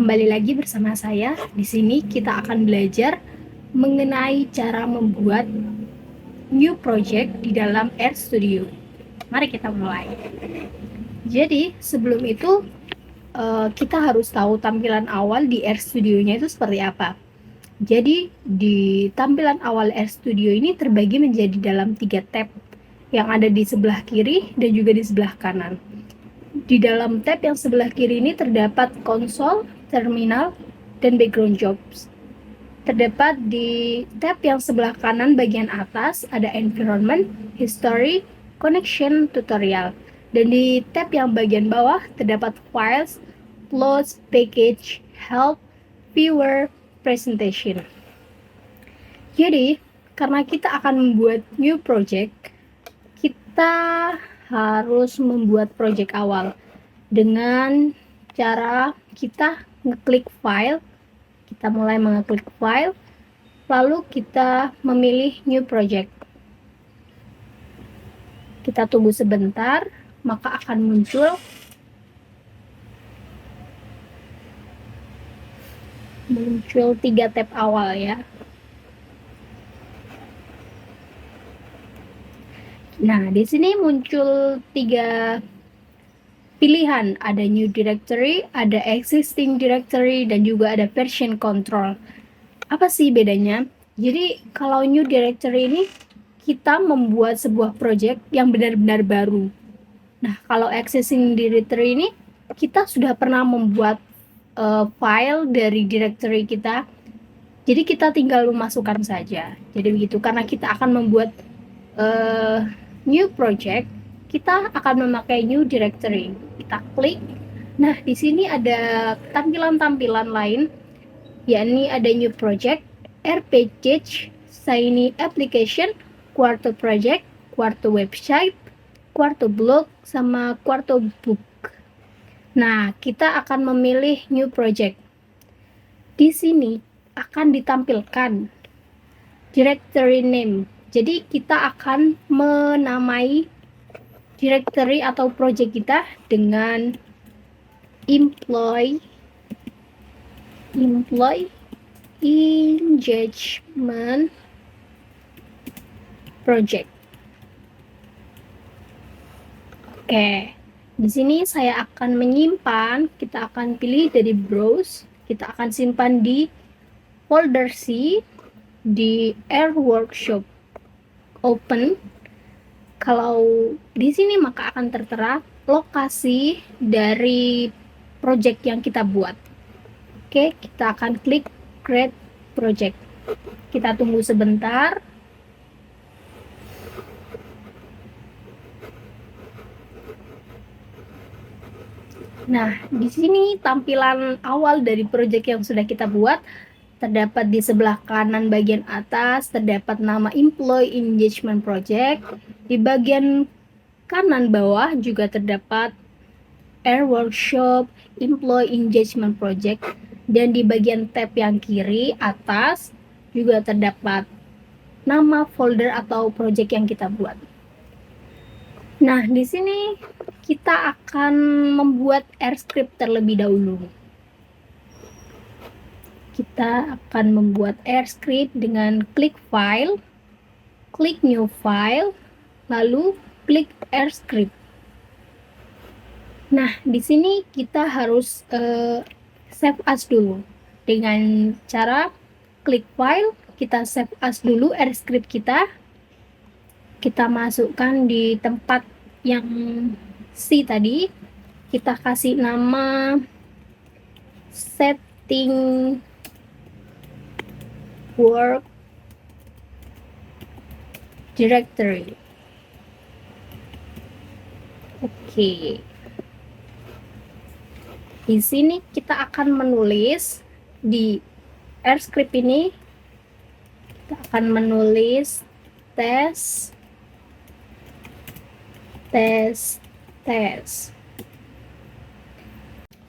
kembali lagi bersama saya. Di sini kita akan belajar mengenai cara membuat new project di dalam RStudio. Mari kita mulai. Jadi, sebelum itu kita harus tahu tampilan awal di RStudio-nya itu seperti apa. Jadi, di tampilan awal RStudio ini terbagi menjadi dalam 3 tab yang ada di sebelah kiri dan juga di sebelah kanan. Di dalam tab yang sebelah kiri ini terdapat konsol, terminal, dan background jobs. Terdapat di tab yang sebelah kanan bagian atas ada environment, history, connection, tutorial. Dan di tab yang bagian bawah terdapat files, plots, package, help, viewer, presentation. Jadi, karena kita akan membuat new project, kita harus membuat project awal dengan cara kita ngeklik file. Kita mulai mengeklik file, lalu kita memilih new project. Kita tunggu sebentar, maka akan muncul tiga tab awal ya. Nah, di sini muncul 3 pilihan, ada new directory, ada existing directory, dan juga ada version control. Apa sih bedanya? Jadi kalau new directory ini kita membuat sebuah project yang benar-benar baru. Nah, kalau existing directory ini kita sudah pernah membuat file dari directory kita. Jadi kita tinggal memasukkan saja. Jadi begitu, karena kita akan membuat new project, kita akan memakai new directory. Kita klik. Nah, di sini ada tampilan-tampilan lain, yakni ada new project, air package, shiny application, quarto project, quarto website, quarto blog, sama quarto book. Nah, kita akan memilih new project. Di sini akan ditampilkan directory name. Jadi kita akan menamai directory atau project kita dengan employee engagement project. Oke, di sini saya akan menyimpan. Kita akan pilih dari browse. Kita akan simpan di folder C di Air Workshop. Open. Kalau di sini maka akan tertera lokasi dari project yang kita buat. Oke, kita akan klik create project. Kita tunggu sebentar. Nah, di sini tampilan awal dari project yang sudah kita buat. Terdapat di sebelah kanan bagian atas, terdapat nama Employee Engagement Project. Di bagian kanan bawah juga terdapat Air Workshop Employee Engagement Project. Dan di bagian tab yang kiri atas juga terdapat nama folder atau project yang kita buat. Nah, di sini kita akan membuat AirScript terlebih dahulu. Kita akan membuat AirScript dengan klik file, klik new file, lalu klik AirScript. Nah, di sini kita harus save as dulu. Dengan cara klik file, kita save as dulu AirScript kita. Kita masukkan di tempat yang C tadi. Kita kasih nama setting work directory. Oke. Di sini kita akan menulis di AirScript ini, kita akan menulis tes.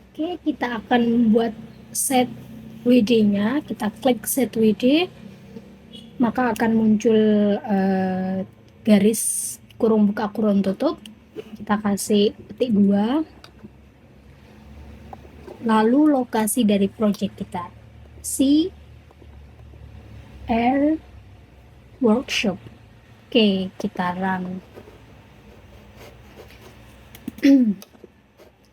Oke, kita akan membuat set WD-nya. Kita klik set WD, maka akan muncul garis kurung buka kurung tutup. Kita kasih petik 2. Lalu lokasi dari project kita, CR Workshop. Oke, kita run.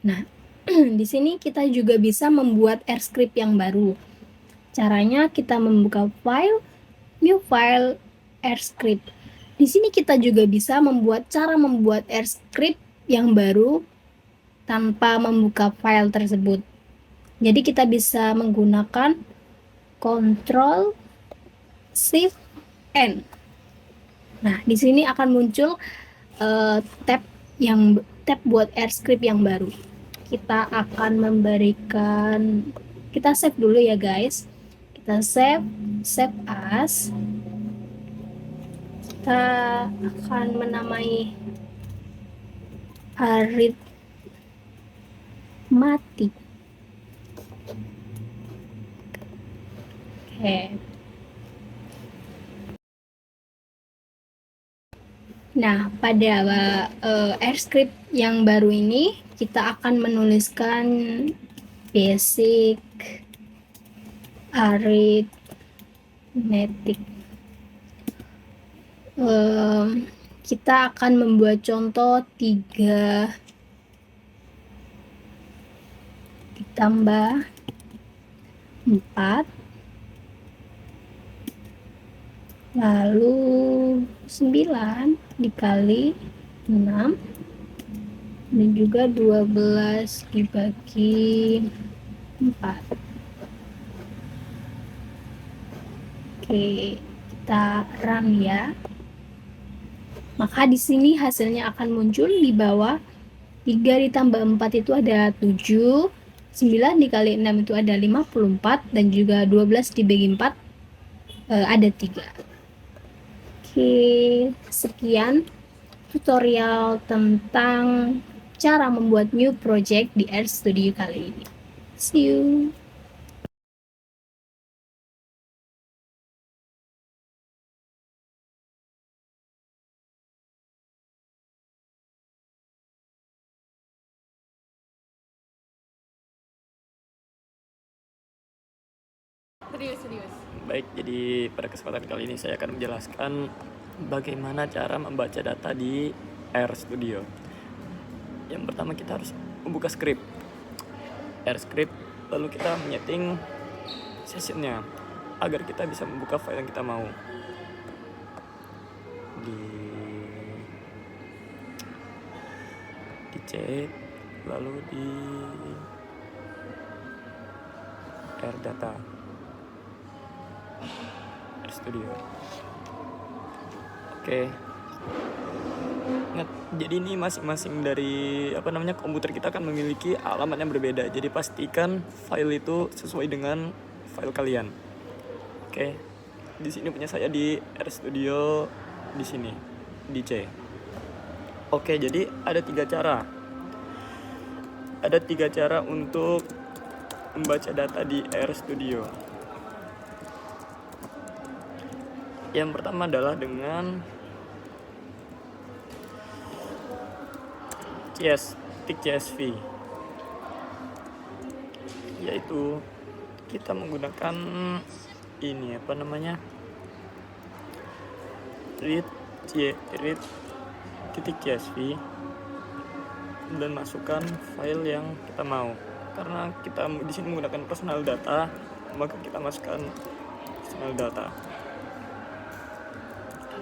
Nah, di sini kita juga bisa membuat R script yang baru. Caranya kita membuka file, new file, R script. Di sini kita juga bisa membuat R script yang baru tanpa membuka file tersebut. Jadi kita bisa menggunakan Ctrl Shift N. Nah, di sini akan muncul tab buat R script yang baru. Kita akan memberikan, kita save dulu ya guys. Kita save as. Kita akan menamai arithmetic. Oke. Nah, pada R script yang baru ini kita akan menuliskan basic arithmetic. Kita akan membuat contoh 3 ditambah 4 lalu 9 dikali 6 dan juga 12 dibagi 4. Oke, kita run ya. Maka di sini hasilnya akan muncul di bawah. 3 ditambah 4 itu ada 7, 9 dikali 6 itu ada 54, dan juga 12 dibagi 4 ada 3. Oke, sekian tutorial tentang cara membuat new project di RStudio kali ini. See you! Serius. Baik, jadi pada kesempatan kali ini saya akan menjelaskan bagaimana cara membaca data di RStudio. Yang pertama kita harus membuka script RScript, lalu kita menyeting sessionnya agar kita bisa membuka file yang kita mau. Di C, lalu di RData RStudio. Oke. Nah, jadi ini masing-masing dari komputer kita kan memiliki alamat yang berbeda. Jadi pastikan file itu sesuai dengan file kalian. Oke. Di sini punya saya di RStudio, di sini di C. Oke, jadi ada 3 cara. Ada 3 cara untuk membaca data di RStudio. Yang pertama adalah dengan CSV, yaitu kita menggunakan ini read.csv dan masukkan file yang kita mau. Karena kita di sini menggunakan personal data, maka kita masukkan personal data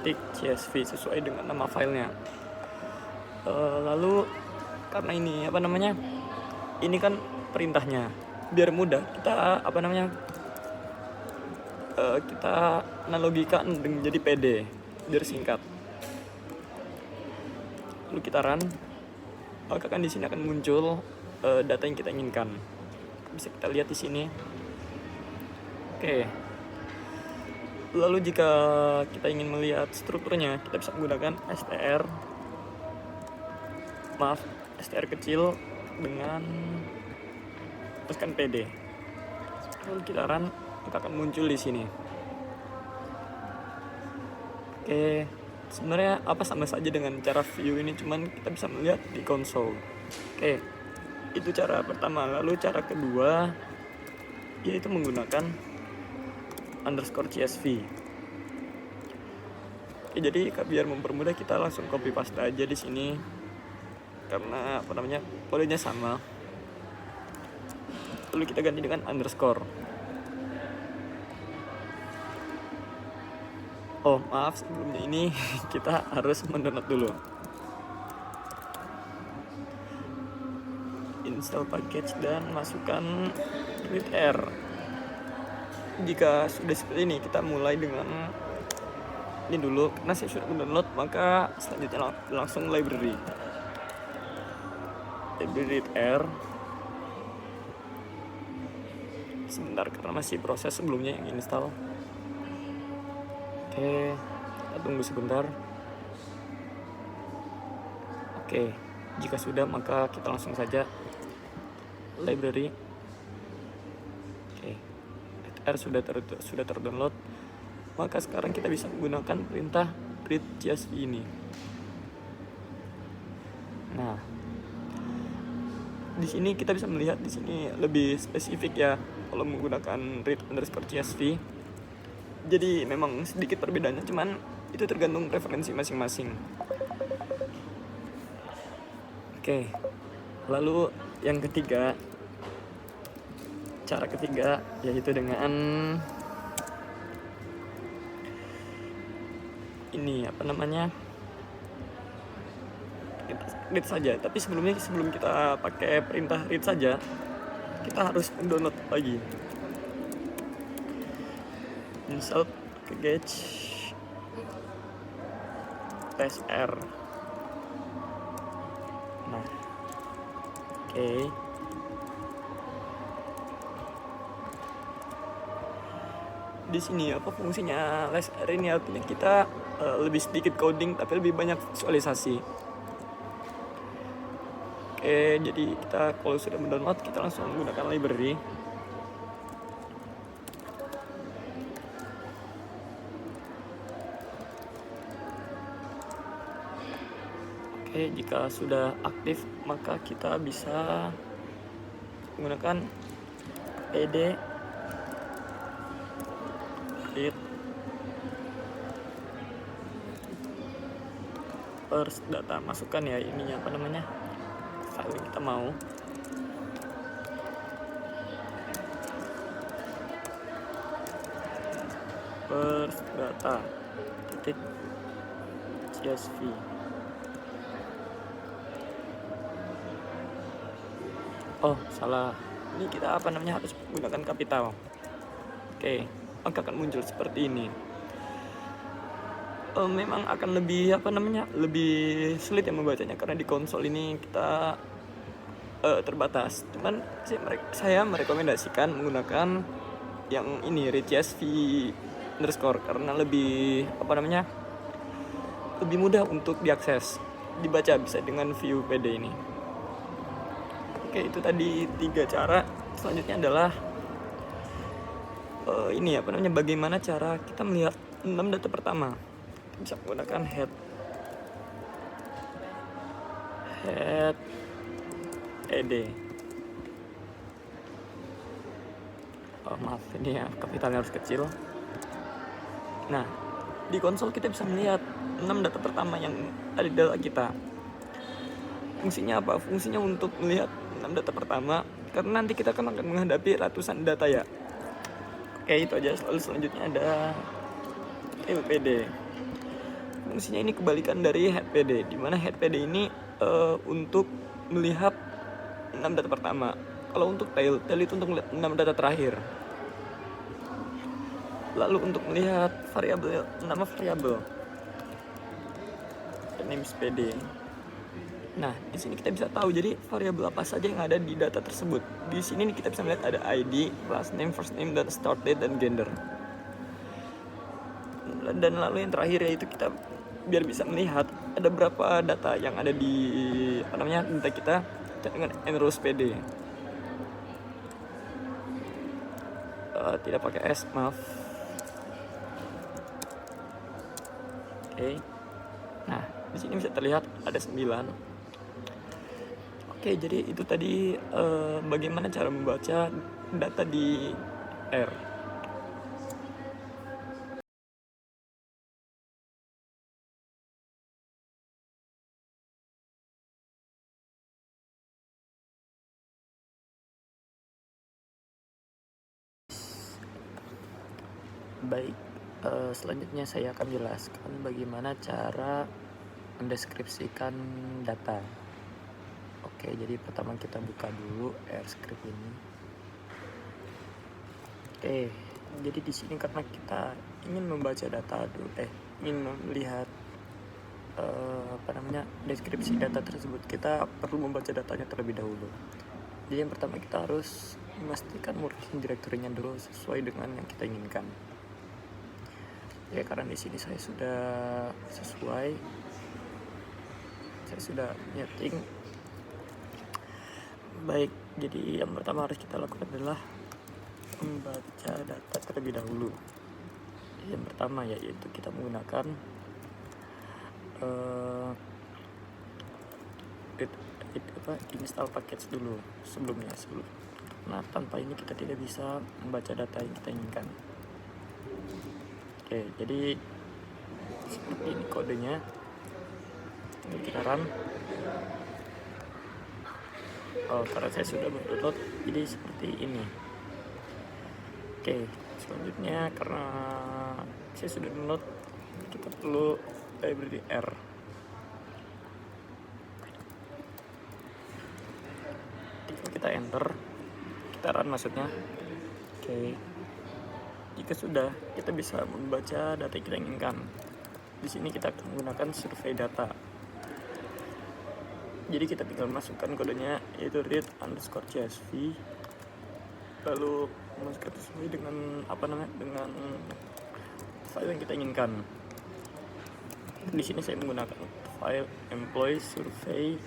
.csv sesuai dengan nama filenya. Lalu karena ini ini kan perintahnya, biar mudah kita kita analogikan menjadi PD biar singkat. Lalu kita run, maka kan di sini akan muncul data yang kita inginkan. Bisa kita lihat di sini. Oke. Lalu jika kita ingin melihat strukturnya, kita bisa menggunakan str kecil dengan teruskan PD. Lalu kita run, maka akan muncul di sini. Oke, sebenarnya sama saja dengan cara view ini, cuman kita bisa melihat di konsol. Oke, Itu cara pertama. Lalu cara kedua yaitu menggunakan underscore CSV. Oke, jadi biar mempermudah kita langsung copy paste aja di sini karena polenya sama. Lalu kita ganti dengan underscore. Oh maaf, sebelumnya ini kita harus mendownload dulu. Install package dan masukkan read_r. Jika sudah seperti ini, kita mulai dengan ini dulu. Karena saya sudah mendownload, maka selanjutnya langsung library read_r. Sebentar karena masih proses sebelumnya yang install. Oke, kita tunggu sebentar. Oke, jika sudah maka kita langsung saja library. Oke, read_r sudah terdownload. Maka sekarang kita bisa menggunakan perintah read CSV ini. Nah, di sini kita bisa melihat di sini lebih spesifik ya kalau menggunakan read underscore CSV. Jadi memang sedikit perbedaannya, cuman itu tergantung preferensi masing-masing. Oke, lalu yang ketiga, cara ketiga yaitu dengan ini read saja. Tapi sebelum kita pakai perintah read saja, kita harus mendownload lagi. Install package -r. Nah, oke. Di sini apa fungsinya -r ini? Artinya kita lebih sedikit coding tapi lebih banyak visualisasi. Oke, jadi kita kalau sudah mendownload, kita langsung menggunakan library. Oke, jika sudah aktif maka kita bisa menggunakan pd read first data. Masukkan ya ininya file yang kita mau. First data titik CSV. Oh salah, ini kita harus menggunakan kapital. Oke, maka akan muncul seperti ini. Memang akan lebih lebih sulit ya membacanya karena di konsol ini kita terbatas. Cuman saya merekomendasikan menggunakan yang ini read CSV underscore karena lebih lebih mudah untuk diakses, dibaca bisa dengan view PD ini. Oke, itu tadi 3 cara. Selanjutnya adalah bagaimana cara kita melihat 6 data pertama. Kita bisa menggunakan head ed. Oh, maaf, ini ya kapitalnya harus kecil. Nah, di konsol kita bisa melihat 6 data pertama yang ada di data kita. Fungsinya apa? Fungsinya untuk melihat 6 data pertama karena nanti kita akan menghadapi ratusan data ya. Oke, itu aja. Selanjutnya ada LPD. Fungsinya ini kebalikan dari headPD, di mana headPD ini untuk melihat 6 data pertama. Kalau untuk tail itu untuk melihat 6 data terakhir. Lalu untuk melihat nama variabel names PD. Nah, di sini kita bisa tahu jadi variabel apa saja yang ada di data tersebut. Di sini kita bisa melihat ada ID, last name, first name, dan start date dan gender. Dan lalu yang terakhir yaitu kita biar bisa melihat ada berapa data yang ada di data kita dengan nrows PD. Tidak pakai S, maaf. Oke. Nah, di sini bisa terlihat ada 9. Oke, jadi itu tadi bagaimana cara membaca data di R. Baik, selanjutnya saya akan jelaskan bagaimana cara mendeskripsikan data. Oke, jadi pertama kita buka dulu R script ini. Oke, jadi di sini karena kita ingin membaca data dulu, ingin melihat deskripsi data tersebut, kita perlu membaca datanya terlebih dahulu. Jadi yang pertama kita harus memastikan working directory-nya dulu sesuai dengan yang kita inginkan. Ya, karena di sini saya sudah sesuai, saya sudah nyeting. Baik, jadi yang pertama harus kita lakukan adalah membaca data terlebih dahulu. Yang pertama yaitu kita menggunakan install package dulu sebelumnya. Nah, tanpa ini kita tidak bisa membaca data yang kita inginkan. Oke, jadi seperti ini kodenya. Ini kita run. Karena saya sudah mendownload, jadi seperti ini. Oke, selanjutnya karena saya sudah download, kita perlu library R. Kita enter, kita run maksudnya. Oke, jika sudah, kita bisa membaca data yang kita inginkan. Di sini kita akan menggunakan survei data. Jadi kita tinggal masukkan kodenya, yaitu read_csv, lalu masukkan sesuai dengan dengan file yang kita inginkan. Di sini saya menggunakan file employee survey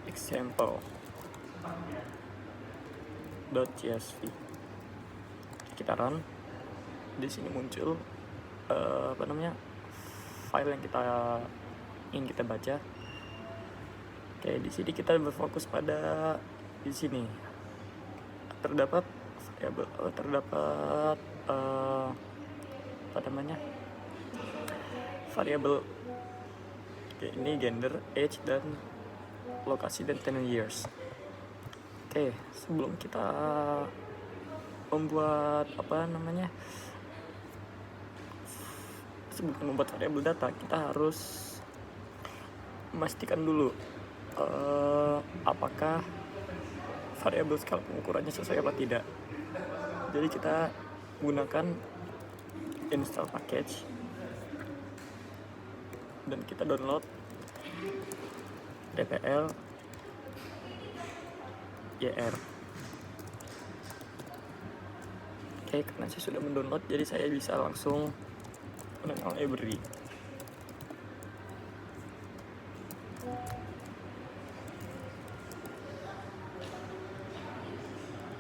example.csv. Kita run. Di sini muncul file yang ingin kita baca. Oke, di sini kita berfokus pada di sini terdapat variabel ini gender, age, dan lokasi, dan 10 years. Oke, sebelum kita membuat variabel data, kita harus memastikan dulu apakah variabel skala pengukurannya sesuai apa tidak. Jadi kita gunakan install package dan kita download dpl yr. Oke, karena saya sudah mendownload, jadi saya bisa langsung mengenal library.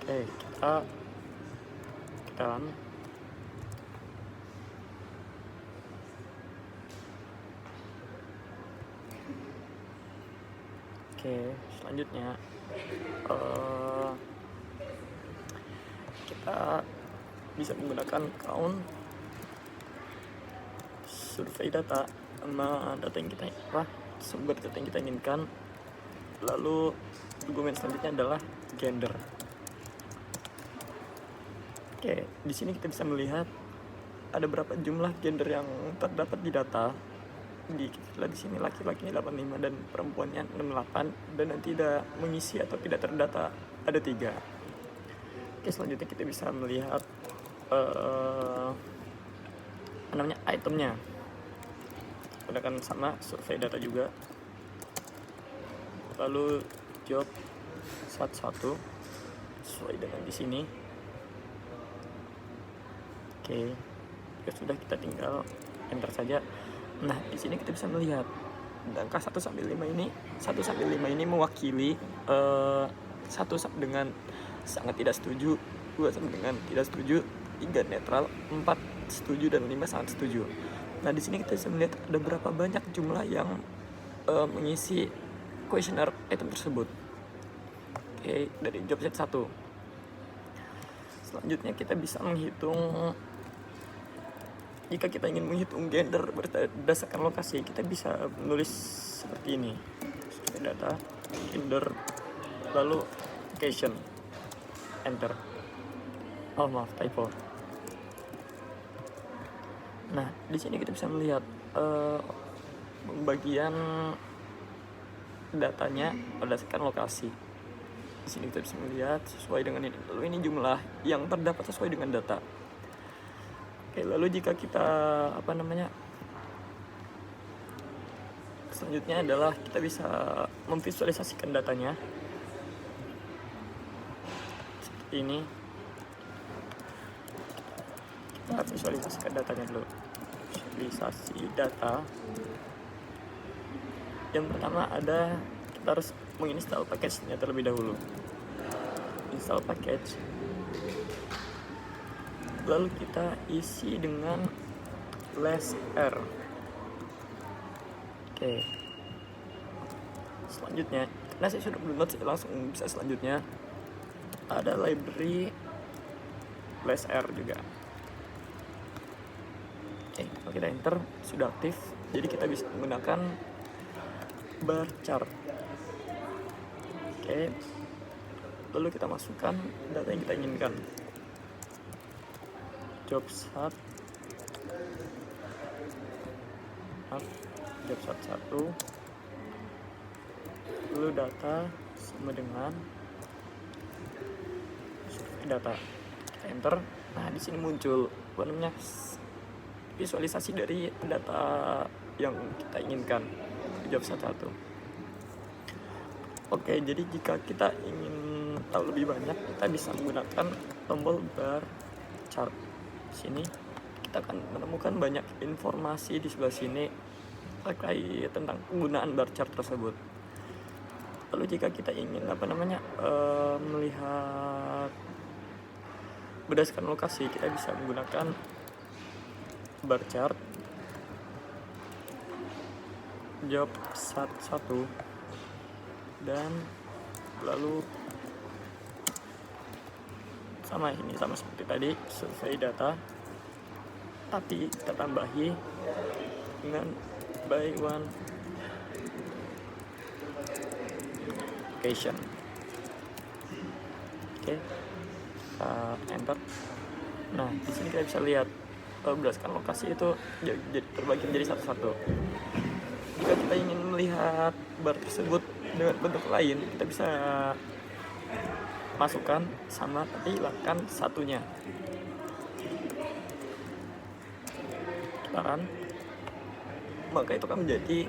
Oke, kita run. Oke, selanjutnya kita bisa menggunakan count survei data sama data yang sumber data yang kita inginkan. Lalu argumen selanjutnya adalah gender. Oke, di sini kita bisa melihat ada berapa jumlah gender yang terdapat di data. Di sini laki-lakinya 85 dan perempuannya 68, dan yang tidak mengisi atau tidak terdata ada 3. Oke, selanjutnya kita bisa melihat itemnya. Gunakan sama survei data juga. Lalu job 11 sesuai dengan di sini. Oke, ya sudah, kita tinggal enter saja. Nah, di sini kita bisa melihat angka 1 sampai 5 ini. 1 sampai 5 ini mewakili 1 dengan sangat tidak setuju, 2 sama dengan tidak setuju, 3 netral, 4 setuju, dan 5 sangat setuju. Nah, di sini kita bisa melihat ada berapa banyak jumlah yang mengisi questionnaire item tersebut. Oke, dari job set 1. Selanjutnya kita bisa menghitung, jika kita ingin menghitung gender berdasarkan lokasi, kita bisa menulis seperti ini. Survei data, gender, lalu location, enter. Oh maaf, typo. Nah, di sini kita bisa melihat pembagian datanya berdasarkan lokasi. Di sini kita bisa melihat sesuai dengan ini. Lalu ini jumlah yang terdapat sesuai dengan data. Oke, lalu jika kita selanjutnya adalah kita bisa memvisualisasikan datanya seperti ini. Kita visualisasikan datanya dulu. Visualisasi data. Yang pertama ada, kita harus menginstal package-nya terlebih dahulu. Install package. Lalu kita isi dengan -r. Oke. Selanjutnya, karena saya sudah download, saya langsung bisa selanjutnya. Ada library -r juga. Oke, kalau kita enter sudah aktif. Jadi kita bisa menggunakan bar chart. Oke. Lalu kita masukkan data yang kita inginkan. Job start. Job start 1. Lalu data sama dengan survei data. Kita enter. Nah, di sini muncul visualisasi dari data yang kita inginkan di job start 1. Oke, jadi jika kita ingin tahu lebih banyak, kita bisa menggunakan tombol bar chart. Di sini kita akan menemukan banyak informasi di sebelah sini terkait tentang penggunaan bar chart tersebut. Lalu jika kita ingin melihat berdasarkan lokasi, kita bisa menggunakan bar chart job start 1 dan lalu sama seperti tadi, survei data, tapi kita tambahi dengan by one location. Oke, kita enter. Nah, di sini kita bisa lihat berdasarkan lokasi itu jadi terbagi menjadi satu-satu. Jika kita ingin melihat bar tersebut dengan bentuk lain, kita bisa masukkan sama tapi hilangkan satunya. Taran, maka itu akan menjadi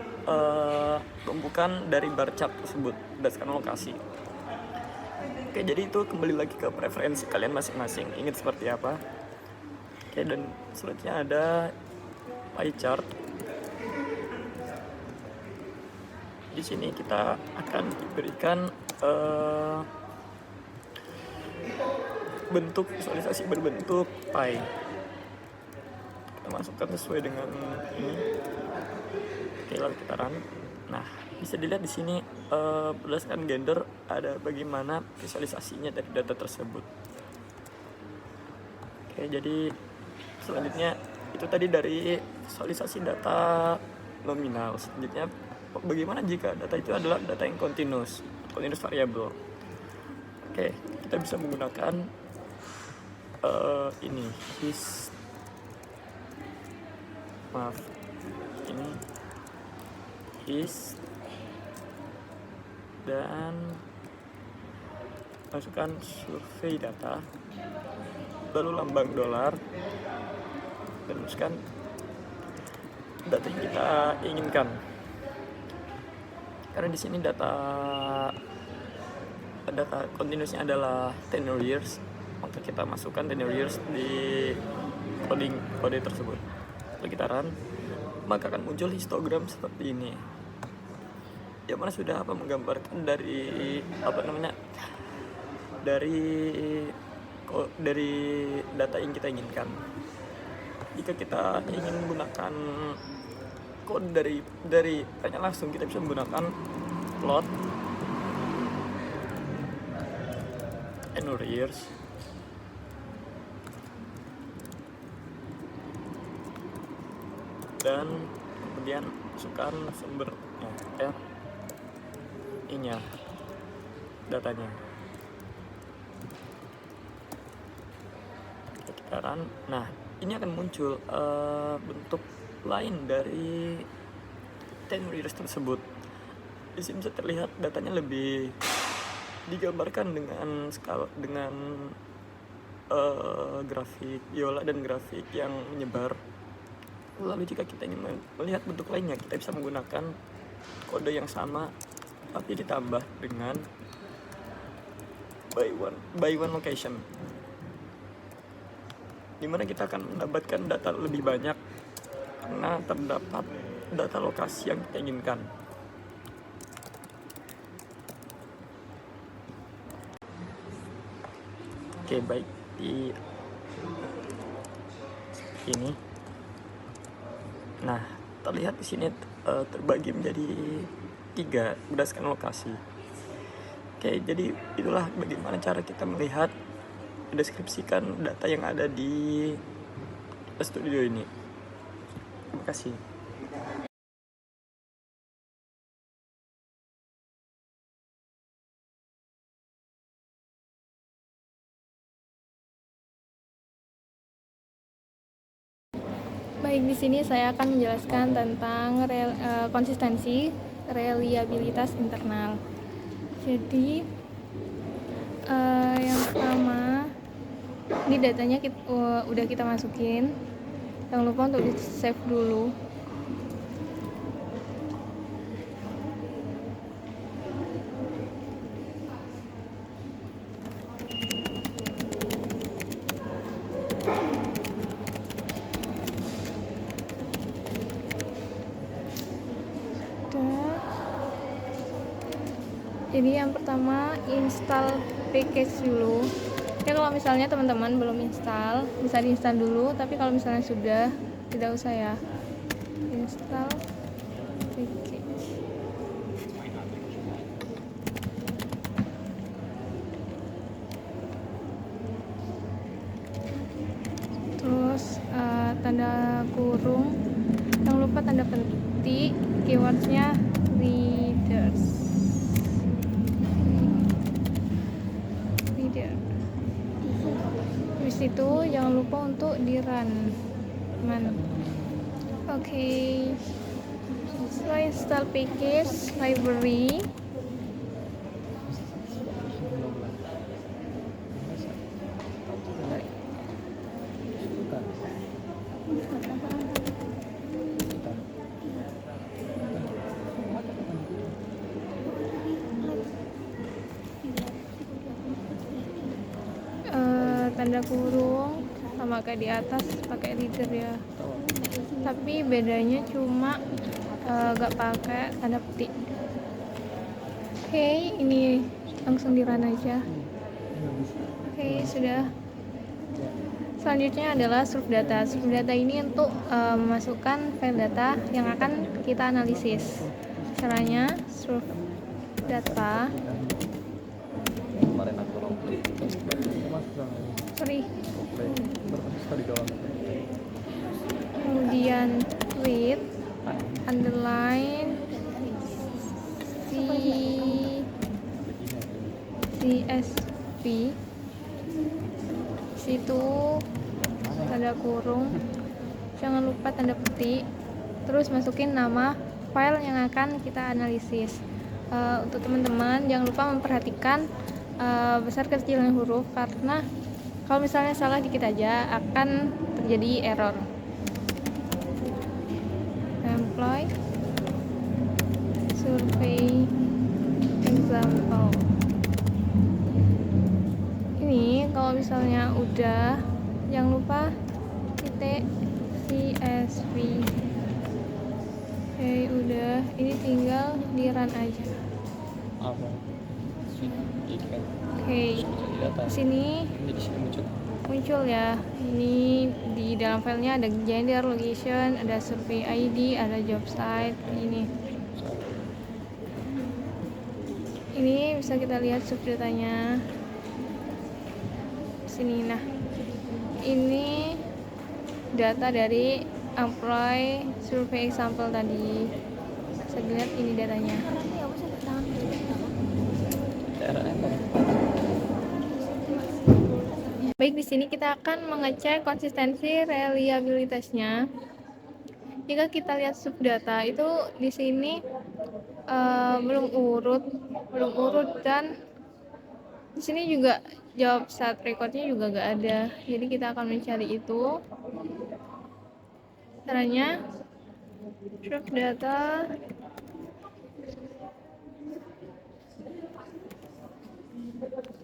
tumpukan dari bar chart tersebut berdasarkan lokasi. Oke, jadi itu kembali lagi ke preferensi kalian masing-masing, ingin seperti apa. Oke, dan selanjutnya ada pie chart. Di sini kita akan diberikan bentuk visualisasi berbentuk pie. Kita masukkan sesuai dengan ini. Oke, lalu kita run. Nah, bisa dilihat di sini berdasarkan gender ada bagaimana visualisasinya dari data tersebut. Oke, jadi selanjutnya itu tadi dari visualisasi data nominal. Selanjutnya bagaimana jika data itu adalah data yang continuous variable. Oke, kita bisa menggunakan ini is dan masukkan survei data, lalu lambang dolar, dan masukkan data yang kita inginkan. Karena di sini data continuousnya adalah tenure years, maka kita masukkan tenure years di kode tersebut. Lalu kita run, maka akan muncul histogram seperti ini, yang mana sudah menggambarkan dari dari data yang kita inginkan. Jika kita ingin menggunakan kode dari tanya langsung, kita bisa menggunakan upload annuals dan kemudian masukkan sumbernya ininya datanya. Kita run. Nah, ini akan muncul bentuk lain dari tenures tersebut. Di sini bisa terlihat datanya lebih digambarkan dengan skala, dengan grafik viola dan grafik yang menyebar. Lalu jika kita ingin melihat bentuk lainnya, kita bisa menggunakan kode yang sama tapi ditambah dengan by one location, dimana kita akan mendapatkan data lebih banyak karena terdapat data lokasi yang kita inginkan. Oke, baik, di ini. Nah, terlihat di sini terbagi menjadi 3 berdasarkan lokasi. Oke, jadi itulah bagaimana cara kita melihat, mendeskripsikan data yang ada di studio ini. Terima kasih. Baik, di sini saya akan menjelaskan tentang konsistensi reliabilitas internal. Jadi yang pertama, ini datanya udah kita masukin. Jangan lupa untuk di save dulu. Jadi yang pertama, install package dulu. Ya, kalau misalnya teman-teman belum install, bisa diinstal dulu, tapi kalau misalnya sudah, tidak usah ya. Install package. Terus tanda kurung, jangan lupa tanda petik, keywordnya readers. Habis itu jangan lupa untuk di run. Oke. Setelah install package library, tanda kurung sama kayak di atas pakai reader ya, tapi bedanya cuma gak pakai tanda petik. Oke, ini langsung di run aja. Oke, sudah. Selanjutnya adalah surf data. Surf data ini untuk memasukkan file data yang akan kita analisis. Caranya surf data. Kemudian read underline CSV, situ tanda kurung, jangan lupa tanda petik, terus masukin nama file yang akan kita analisis. Untuk teman-teman jangan lupa memperhatikan besar kecilan huruf, karena kalau misalnya salah dikit aja akan terjadi error. Employ survey example. Ini kalau misalnya udah, jangan lupa titik CSV. Oke, udah, ini tinggal di run aja. Oke, sini muncul ya. Ini di dalam filenya ada gender, location, ada survey ID, ada job site. Ini Ini bisa kita lihat subdatanya sini. Nah, ini data dari employee survey example tadi. Bisa dilihat ini datanya. Baik, di sini kita akan mengecek konsistensi reliabilitasnya. Jika kita lihat subdata itu di sini belum urut dan di sini juga job start recordnya juga gak ada. Jadi kita akan mencari itu. Caranya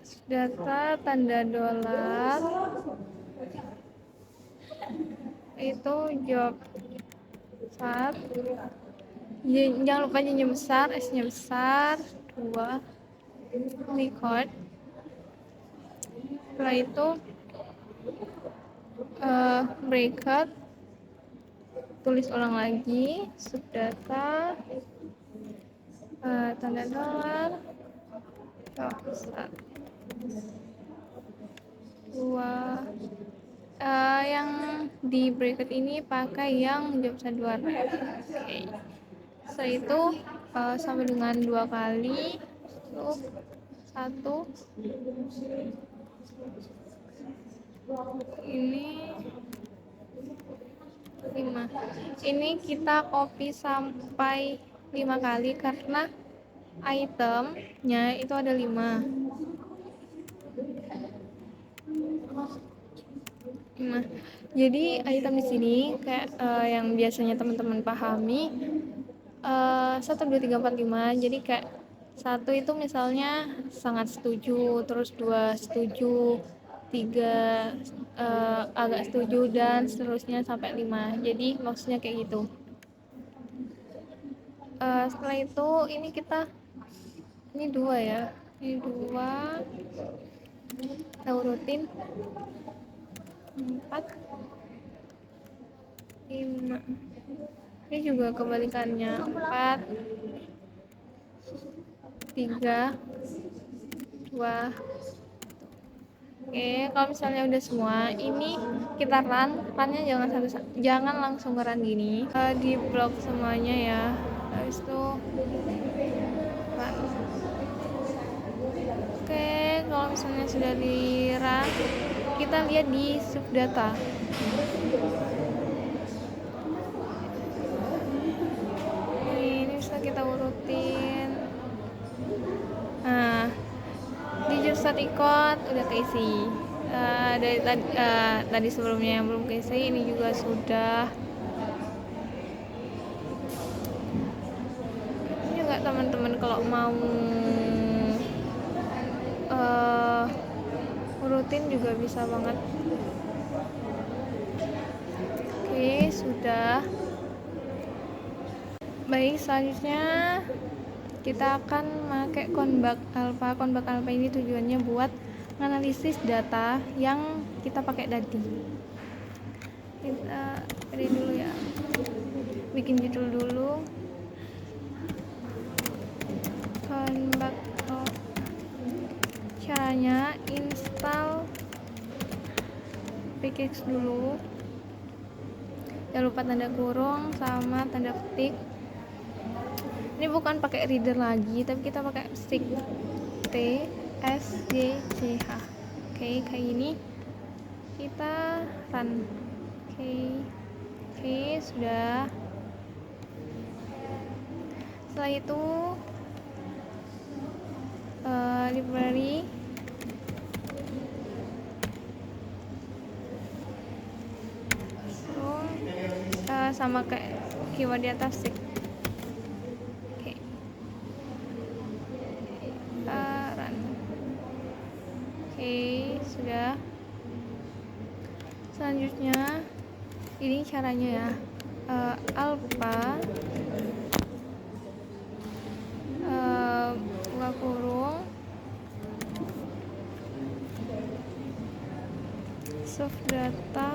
subdata tanda dolar itu job start, jangan lupa j-nya besar, s-nya besar, 2 record. Setelah itu bracket, tulis ulang lagi subdata tanda dolar job start 2. Yang di bracket ini pakai yang job start 2 ref. Oke. Setelah itu sama dengan 2 kali sub 1 ini 5. Ini kita copy sampai 5 kali karena itemnya itu ada 5. Nah, jadi item di sini kayak yang biasanya teman-teman pahami 1, 2, 3, 4, 5. Jadi kayak 1 itu misalnya sangat setuju, terus 2 setuju, 3 agak setuju, dan seterusnya sampai 5. Jadi maksudnya kayak gitu. Setelah itu ini 2 ya, ini 2 kita urutin 4, 5. Ini juga kebalikannya, 4, 3, 2. Oke, kalau misalnya udah semua, ini kita runnya jangan langsung run gini. Di blok semuanya ya. Habis itu run. Oke, kalau misalnya sudah di run, kita lihat di subdata. Ini bisa kita urutin. Nah, di job start record udah keisi. Dari tadi sebelumnya yang belum keisi, ini juga sudah. Ini juga teman-teman kalau mau urutin juga bisa banget. Oke, sudah. Baik, selanjutnya kita akan pakai Konbak Alpha. Konbak Alpha ini tujuannya buat menganalisis data yang kita pakai tadi. Kita cari dulu ya, bikin judul dulu. Konbak Alpha. Caranya install pkx dulu, jangan lupa tanda kurung sama tanda petik. Ini bukan pakai reader lagi, tapi kita pakai stick T S J C H. Oke, kayak gini. Kita run. Oke, sudah. Setelah itu library sama kayak keyword di atas stick. Run. Oke, sudah. Selanjutnya ini caranya ya, alpha buka kurung subdata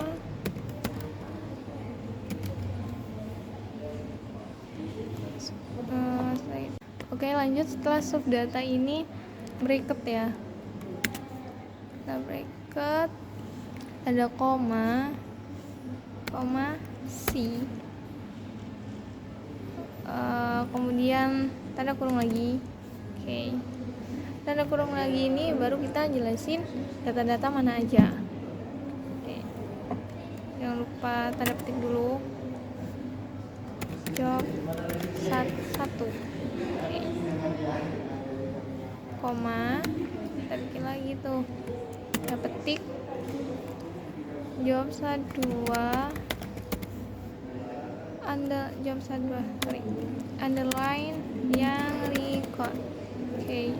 Oke, lanjut setelah subdata ini bracket ya. Nah, bracket ada koma C, kemudian tanda kurung lagi. Oke. Tanda kurung lagi ini baru kita jelasin data-data mana aja. Oke. Jangan lupa tanda petik dulu. Job 1. Oke. Koma, kita bikin lagi tuh. Tanda petik job 2 job 2 underline yang record. Oke.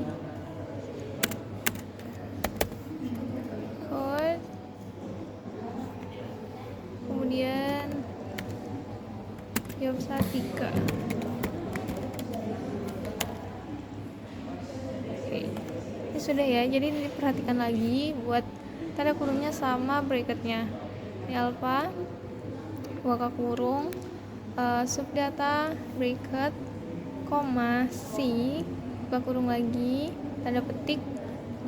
Code, kemudian job 3. Oke, ini sudah ya. Jadi diperhatikan lagi buat tanda kurungnya sama bracketnya. Ini alpha, buka kurung, subdata bracket, koma C, buka kurung lagi, tanda petik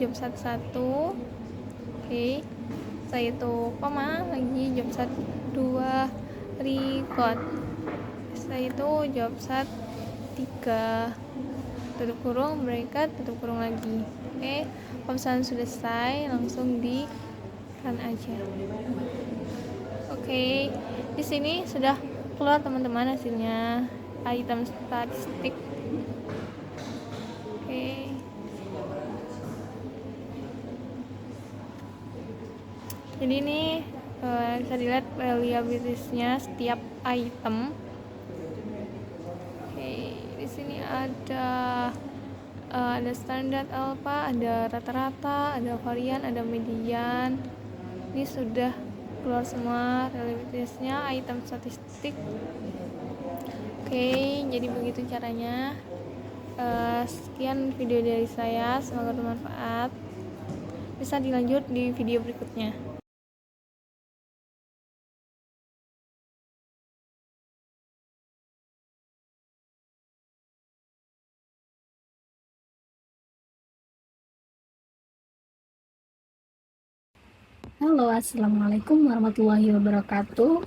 job 1. Oke. Setelah itu koma lagi job 2 record. Setelah itu job 3, tutup kurung, bracket, tutup kurung lagi. Oke. Kalau misalnya sudah selesai, langsung di run aja. Oke. Di sini sudah keluar teman-teman hasilnya, item statistik. Oke. Jadi ini bisa dilihat reliabilitasnya setiap item. Oke, di sini ada standar alpha, ada rata-rata, ada varian, ada median. Ini sudah keluar semua reliabilitasnya, item statistik. Oke, jadi begitu caranya. Sekian video dari saya, semoga bermanfaat. Bisa dilanjut di video berikutnya. Halo, assalamualaikum warahmatullahi wabarakatuh.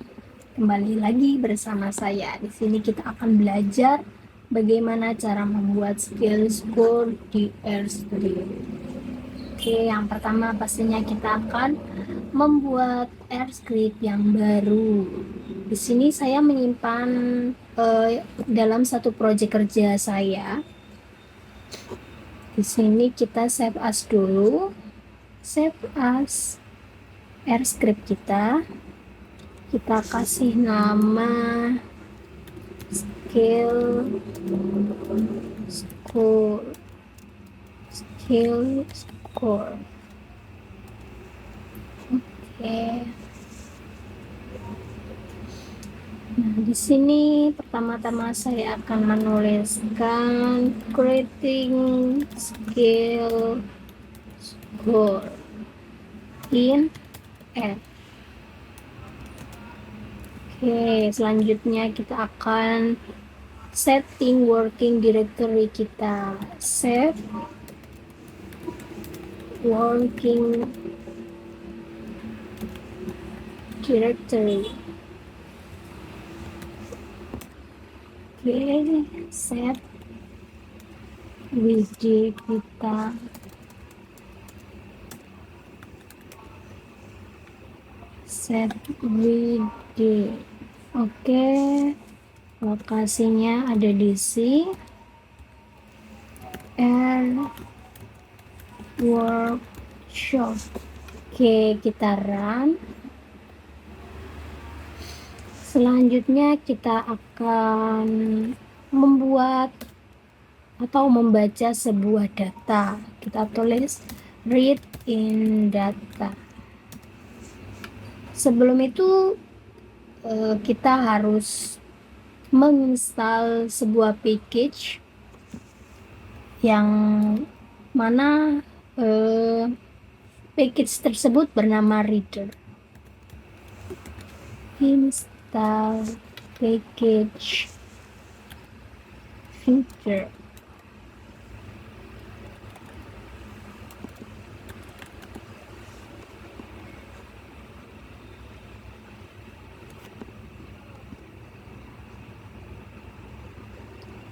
Kembali lagi bersama saya. Di sini kita akan belajar bagaimana cara membuat skill score di RStudio. Oke, yang pertama pastinya kita akan membuat RScript yang baru. Di sini saya menyimpan dalam satu proyek kerja saya. Di sini kita save as dulu. Save as RScript kita kasih nama skill score. Oke. Nah, di sini pertama-tama saya akan menuliskan creating skill score in F. Oke, selanjutnya kita akan setting working directory kita. Save working directory. Oke, set wd kita. Set wd. Oke, lokasinya ada di C and workshop. Oke, kita run. Selanjutnya kita akan membuat atau membaca sebuah data. Kita tulis read in data. Sebelum itu kita harus menginstal sebuah package yang mana package tersebut bernama reader. Install package reader.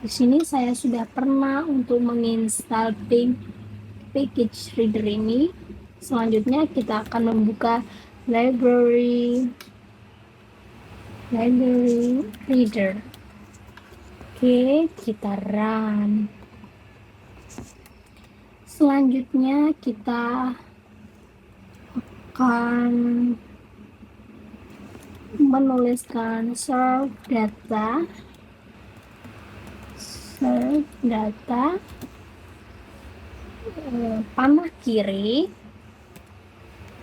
Di sini saya sudah pernah untuk menginstal package reader ini. Selanjutnya kita akan membuka library reader. Oke, kita run. Selanjutnya kita akan menuliskan serve data panah kiri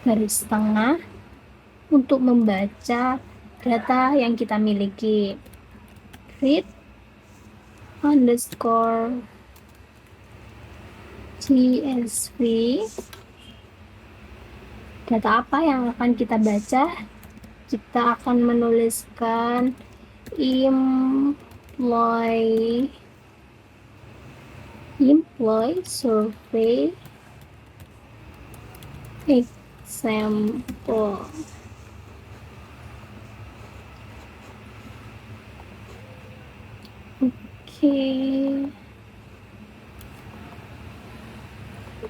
garis tengah untuk membaca data yang kita miliki. Read underscore CSV. Data apa yang akan kita baca? Kita akan menuliskan employee survey example.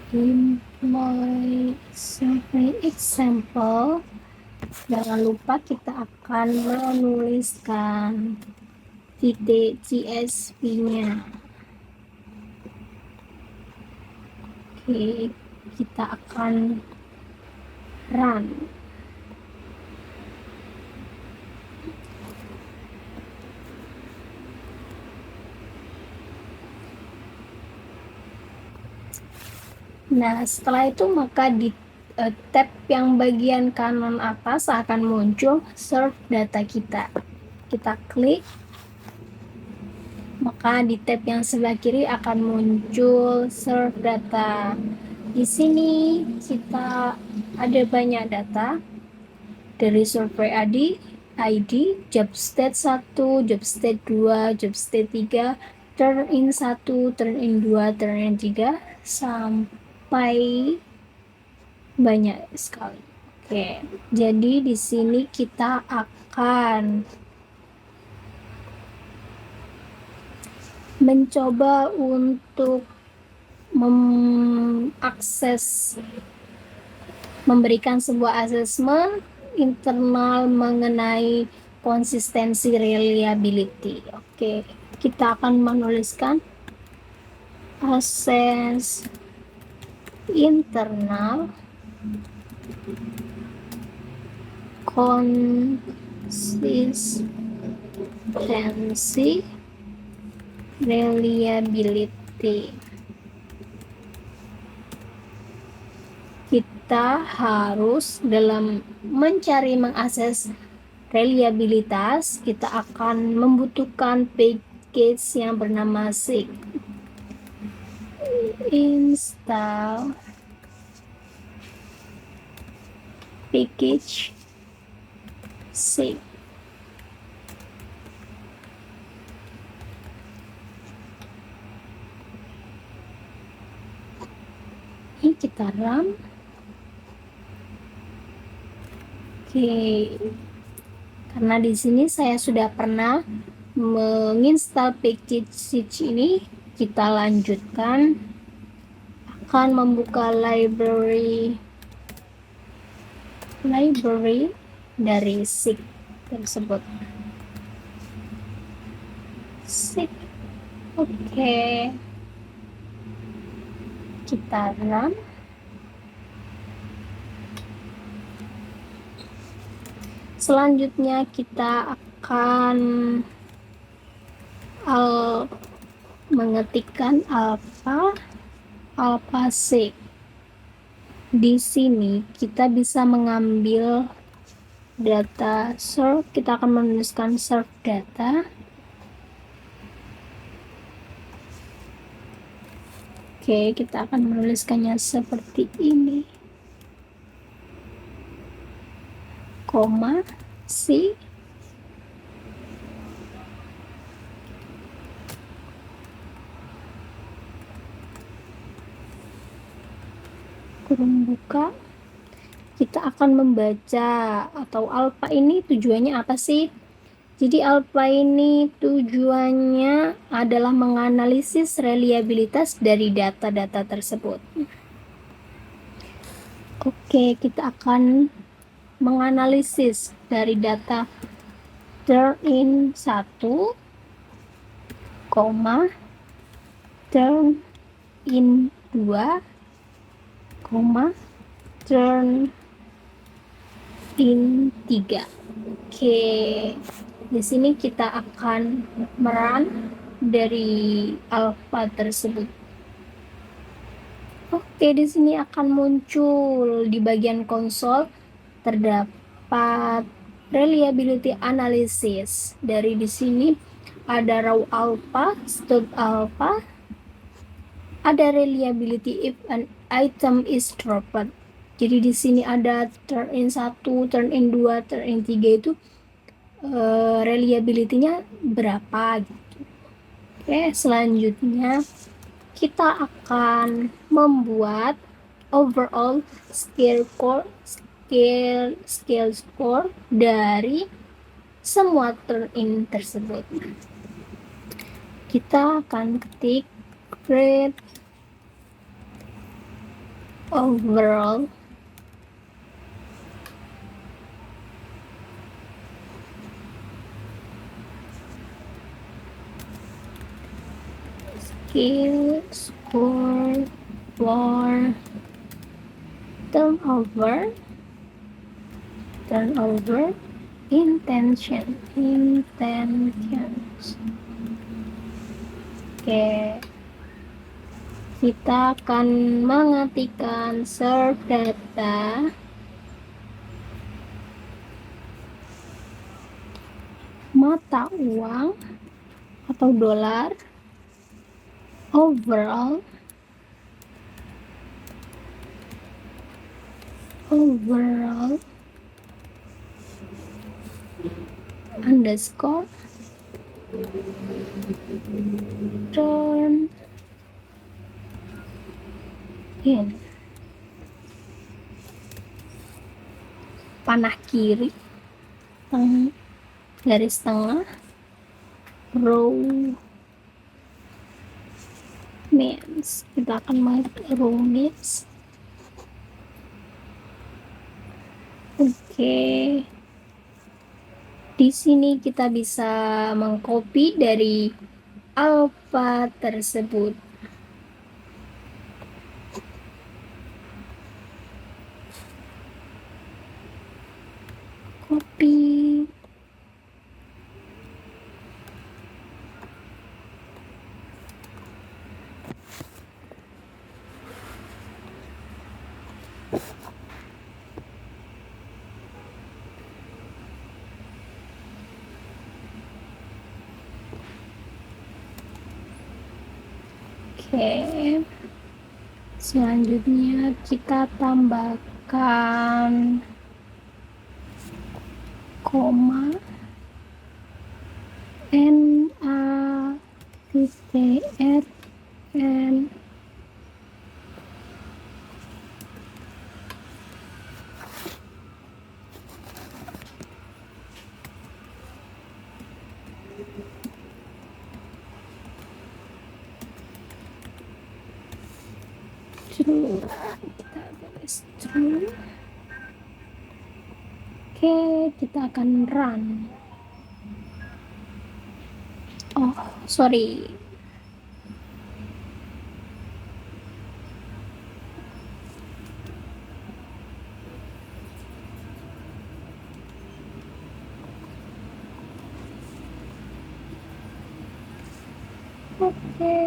Employee survey example. Jangan lupa kita akan menuliskan titik CSV-nya. Oke, kita akan run. Nah, setelah itu maka di tab yang bagian kanan atas akan muncul serve data kita. Kita klik, maka di tab yang sebelah kiri akan muncul serve data. Di sini kita ada banyak data dari survey ID, job state 1, job state 2, job state 3, turn in 1, turn in 2, turn in 3, sampai banyak sekali. Oke, jadi di sini kita akan mencoba untuk memberikan sebuah assessment internal mengenai konsistensi reliability. Oke, kita akan menuliskan assess internal consistency reliability. Kita harus dalam mencari mengakses reliabilitas, kita akan membutuhkan package yang bernama SIG. Install package SIG. Ini kita run. Oke, karena di sini saya sudah pernah menginstal package SIG ini, kita lanjutkan akan membuka library dari SIG tersebut. SIG. Oke. Kita run. Selanjutnya kita akan mengetikkan alpha SIG. Di sini kita bisa mengambil data serve, kita akan menuliskan serve data. Oke, kita akan menuliskannya seperti ini. Koma, C. Kurung buka. Kita akan membaca atau alpha ini tujuannya apa sih? Jadi alpha ini tujuannya adalah menganalisis reliabilitas dari data-data tersebut. Oke, kita akan menganalisis dari data turn in 1, turn in 2, turn in 3. Oke, di sini kita akan merun dari alpha tersebut. Oke, di sini akan muncul di bagian konsol terdapat reliability analysis. Dari di sini ada raw alpha, stored alpha, ada reliability if an item is dropped. Jadi di sini ada turn in 1, turn in 2, turn in 3 itu reliability-nya berapa gitu. Oke, selanjutnya kita akan membuat overall skill score dari semua turn in tersebut. Kita akan ketik grade overall skill score for turnover intentions. Oke, kita akan mengetikkan serve data mata uang atau dolar overall underscore turn in panah kiri garis tengah row means, kita akan mengikuti row means. Oke, di sini kita bisa mengcopy dari alpha tersebut. Copy. Oke, selanjutnya kita tambahkan koma n a titik s n true, kita tulis true. Oke, kita akan run. Oh, sorry. Oke.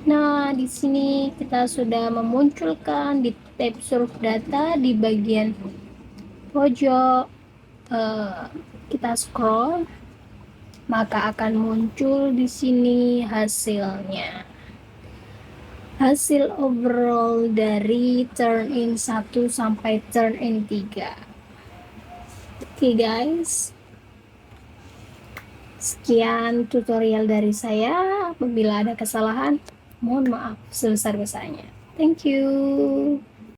Nah, di sini kita sudah memunculkan di tab serve data di bagian pojok. Kita scroll, maka akan muncul di sini hasilnya. Hasil overall dari turn in 1 sampai turn in 3. Oke, guys. Sekian tutorial dari saya. Apabila ada kesalahan, mohon maaf sebesar-besarnya. Thank you.